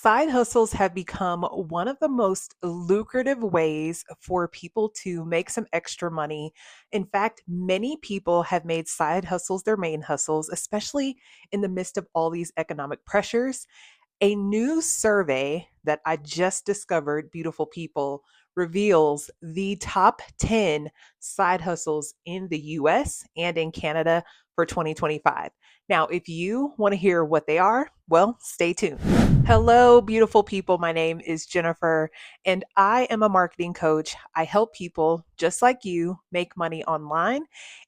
Side hustles have become one of the most lucrative ways for people to make some extra money. In fact, many people have made side hustles their main hustles, especially in the midst of all these economic pressures. A new survey that I just discovered, beautiful people, reveals the top 10 side hustles in the US and in Canada for 2025. Now, if you want to hear what they are, well, stay tuned. Hello, beautiful people. My name is Jennifer, and I am a marketing coach. I help people just like you make money online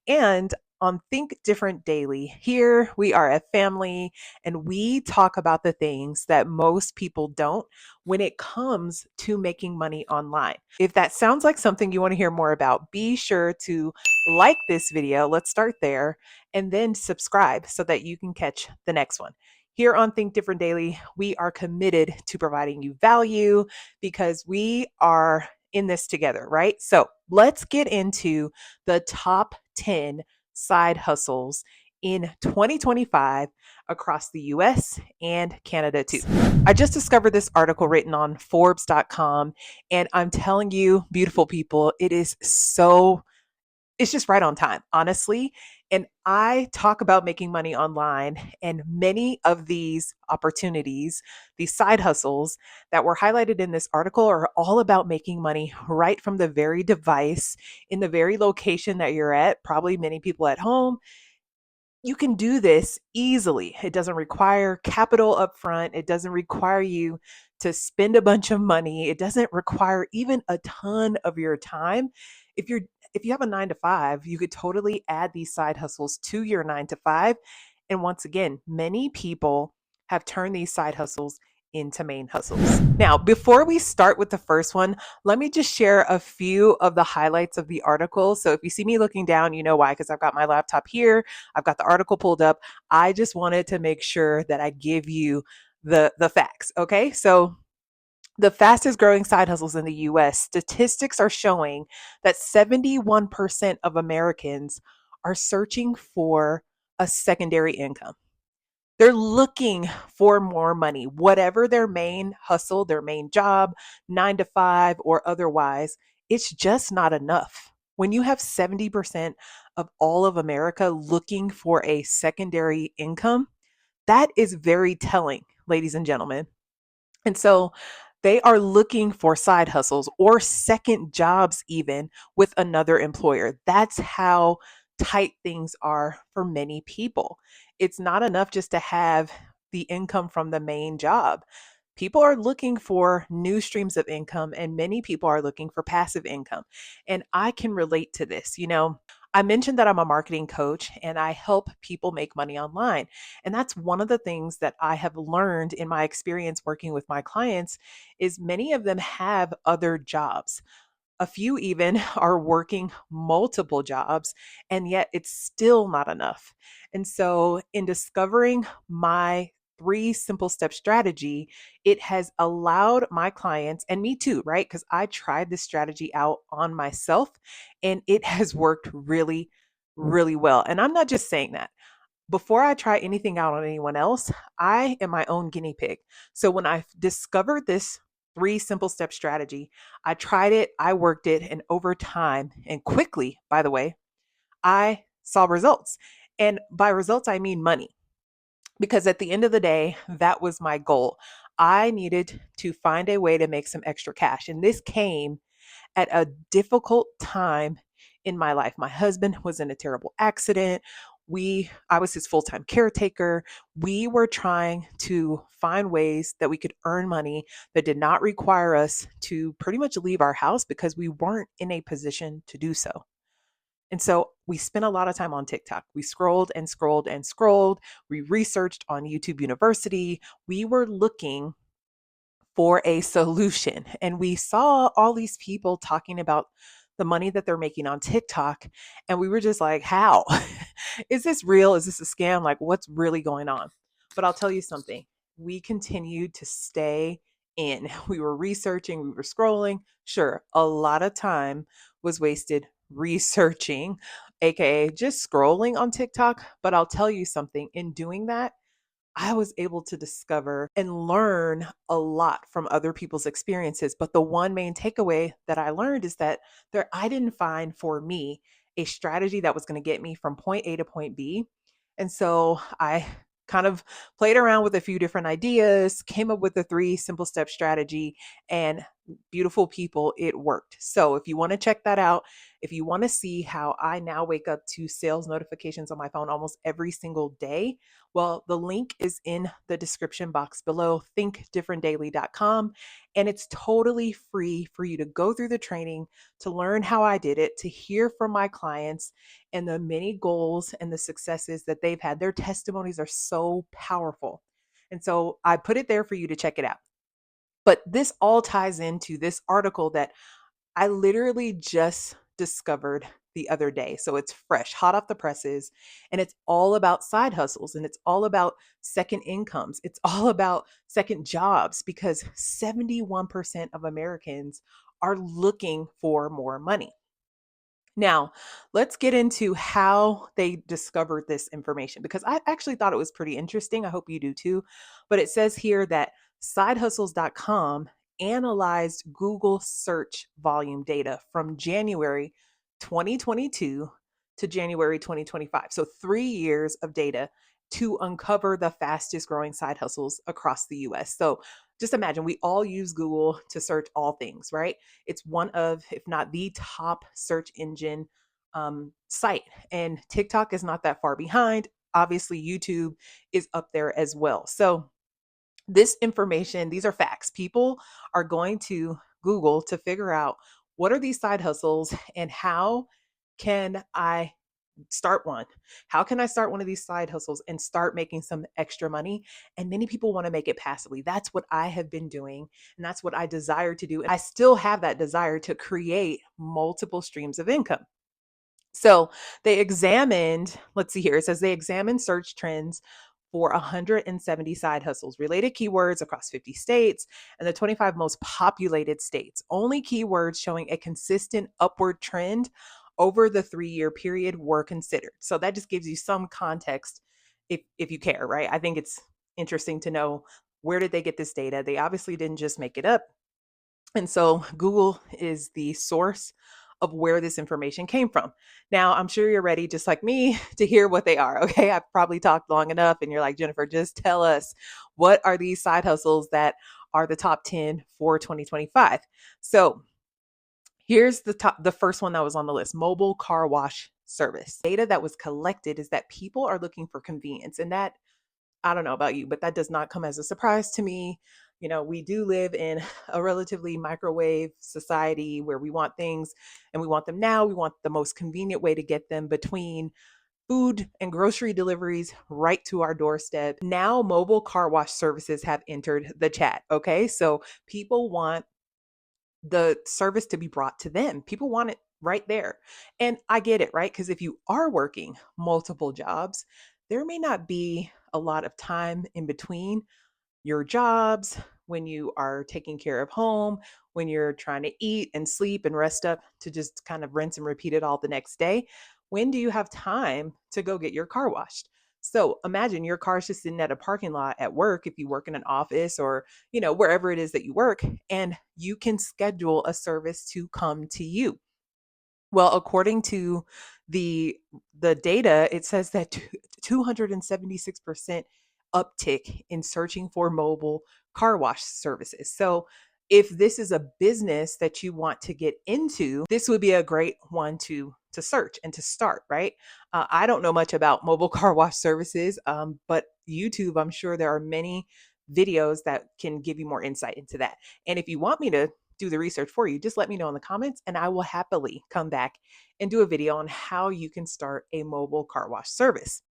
and on Think Different Daily. Here we are a family and we talk about the things that most people don't when it comes to making money online. If that sounds like something you want to hear more about, be sure to like this video. Let's start there and then subscribe so that you can catch the next one. Here on Think Different Daily, we are committed to providing you value because we are in this together, right? So let's get into the top 10 side hustles in 2025 across the US and Canada too. I just discovered this article written on Forbes.com, and I'm telling you, beautiful people, it's just right on time, honestly. And I talk about making money online, and many of these opportunities, these side hustles that were highlighted in this article, are all about making money right from the very device in the very location that you're at. Probably many people at home. You can do this easily. It doesn't require capital upfront. It doesn't require you to spend a bunch of money. It doesn't require even a ton of your time. If you're if you have a 9 to 5, you could totally add these side hustles to your 9 to 5. And once again, many people have turned these side hustles into main hustles. Now, before we start with the first one, let me just share a few of the highlights of the article. So if you see me looking down, you know why, because I've got my laptop here. I've got the article pulled up. I just wanted to make sure that I give you the facts. Okay. So the fastest growing side hustles in the US, statistics are showing that 71% of Americans are searching for a secondary income. They're looking for more money, whatever their main hustle, their main job, 9 to 5 or otherwise, it's just not enough. When you have 70% of all of America looking for a secondary income, that is very telling, ladies and gentlemen. And so they are looking for side hustles or second jobs, even with another employer. That's how tight things are for many people. It's not enough just to have the income from the main job. People are looking for new streams of income, and many people are looking for passive income. And I can relate to this. I mentioned that I'm a marketing coach and I help people make money online. And that's one of the things that I have learned in my experience working with my clients is many of them have other jobs. A few even are working multiple jobs, and yet it's still not enough. And so, in discovering my 3 simple step strategy, it has allowed my clients and me too, right? Because I tried this strategy out on myself and it has worked really, really well. And I'm not just saying that. Before I try anything out on anyone else, I am my own guinea pig. So when I discovered this 3 simple step strategy, I tried it, I worked it, and over time and quickly, by the way, I saw results. And by results, I mean money. Because at the end of the day, that was my goal. I needed to find a way to make some extra cash. And this came at a difficult time in my life. My husband was in a terrible accident. I was his full-time caretaker. We were trying to find ways that we could earn money that did not require us to pretty much leave our house because we weren't in a position to do so. And so we spent a lot of time on TikTok. We scrolled and scrolled and scrolled. We researched on YouTube University. We were looking for a solution. And we saw all these people talking about the money that they're making on TikTok. And we were just like, how? Is this real? Is this a scam? Like, what's really going on? But I'll tell you something. We continued to stay in. We were researching, we were scrolling. Sure, a lot of time was wasted researching, AKA just scrolling on TikTok. But I'll tell you something, in doing that, I was able to discover and learn a lot from other people's experiences. But the one main takeaway that I learned is that I didn't find for me a strategy that was going to get me from point A to point B. And so I kind of played around with a few different ideas, came up with a 3 simple step strategy, and beautiful people, it worked. So if you want to check that out, if you want to see how I now wake up to sales notifications on my phone almost every single day, well, the link is in the description box below, thinkdifferentdaily.com. And it's totally free for you to go through the training, to learn how I did it, to hear from my clients and the many goals and the successes that they've had. Their testimonies are so powerful. And so I put it there for you to check it out. But this all ties into this article that I literally just discovered the other day. So it's fresh, hot off the presses, and it's all about side hustles and it's all about second incomes. It's all about second jobs because 71% of Americans are looking for more money. Now, let's get into how they discovered this information because I actually thought it was pretty interesting. I hope you do too. But it says here that sidehustles.com analyzed Google search volume data from January 2022 to January 2025. So 3 years of data to uncover the fastest growing side hustles across the US. So just imagine we all use Google to search all things, right? It's one of, if not the top search engine site. And TikTok is not that far behind. Obviously, YouTube is up there as well. So, this information, these are facts. People are going to Google to figure out what are these side hustles and how can I start one? How can I start one of these side hustles and start making some extra money? And many people want to make it passively. That's what I have been doing. And that's what I desire to do. And I still have that desire to create multiple streams of income. So they examined, let's see here, it says they examined search trends for 170 side hustles, related keywords across 50 states and the 25 most populated states. Only keywords showing a consistent upward trend over the 3 year period were considered. So that just gives you some context if you care, right? I think it's interesting to know, where did they get this data? They obviously didn't just make it up. And so Google is the source of where this information came from. Now, I'm sure you're ready, just like me, to hear what they are. Okay. I've probably talked long enough, and you're like, Jennifer, just tell us, what are these side hustles that are the top 10 for 2025? So here's the first one that was on the list: mobile car wash service. Data that was collected is that people are looking for convenience. And that, I don't know about you, but that does not come as a surprise to me. You know, we do live in a relatively microwave society where we want things and we want them now. We want the most convenient way to get them, between food and grocery deliveries right to our doorstep. Now, mobile car wash services have entered the chat. Okay. So people want the service to be brought to them. People want it right there. And I get it, right? Because if you are working multiple jobs, there may not be a lot of time in between your jobs, when you are taking care of home, when you're trying to eat and sleep and rest up to just kind of rinse and repeat it all the next day. When do you have time to go get your car washed? So imagine your car's just sitting at a parking lot at work, if you work in an office or, wherever it is that you work, and you can schedule a service to come to you. Well, according to the the data, it says that 276% uptick in searching for mobile car wash services. So, if this is a business that you want to get into, this would be a great one to search and to start, right? I don't know much about mobile car wash services, but YouTube, I'm sure there are many videos that can give you more insight into that. And if you want me to do the research for you, just let me know in the comments and I will happily come back and do a video on how you can start a mobile car wash service.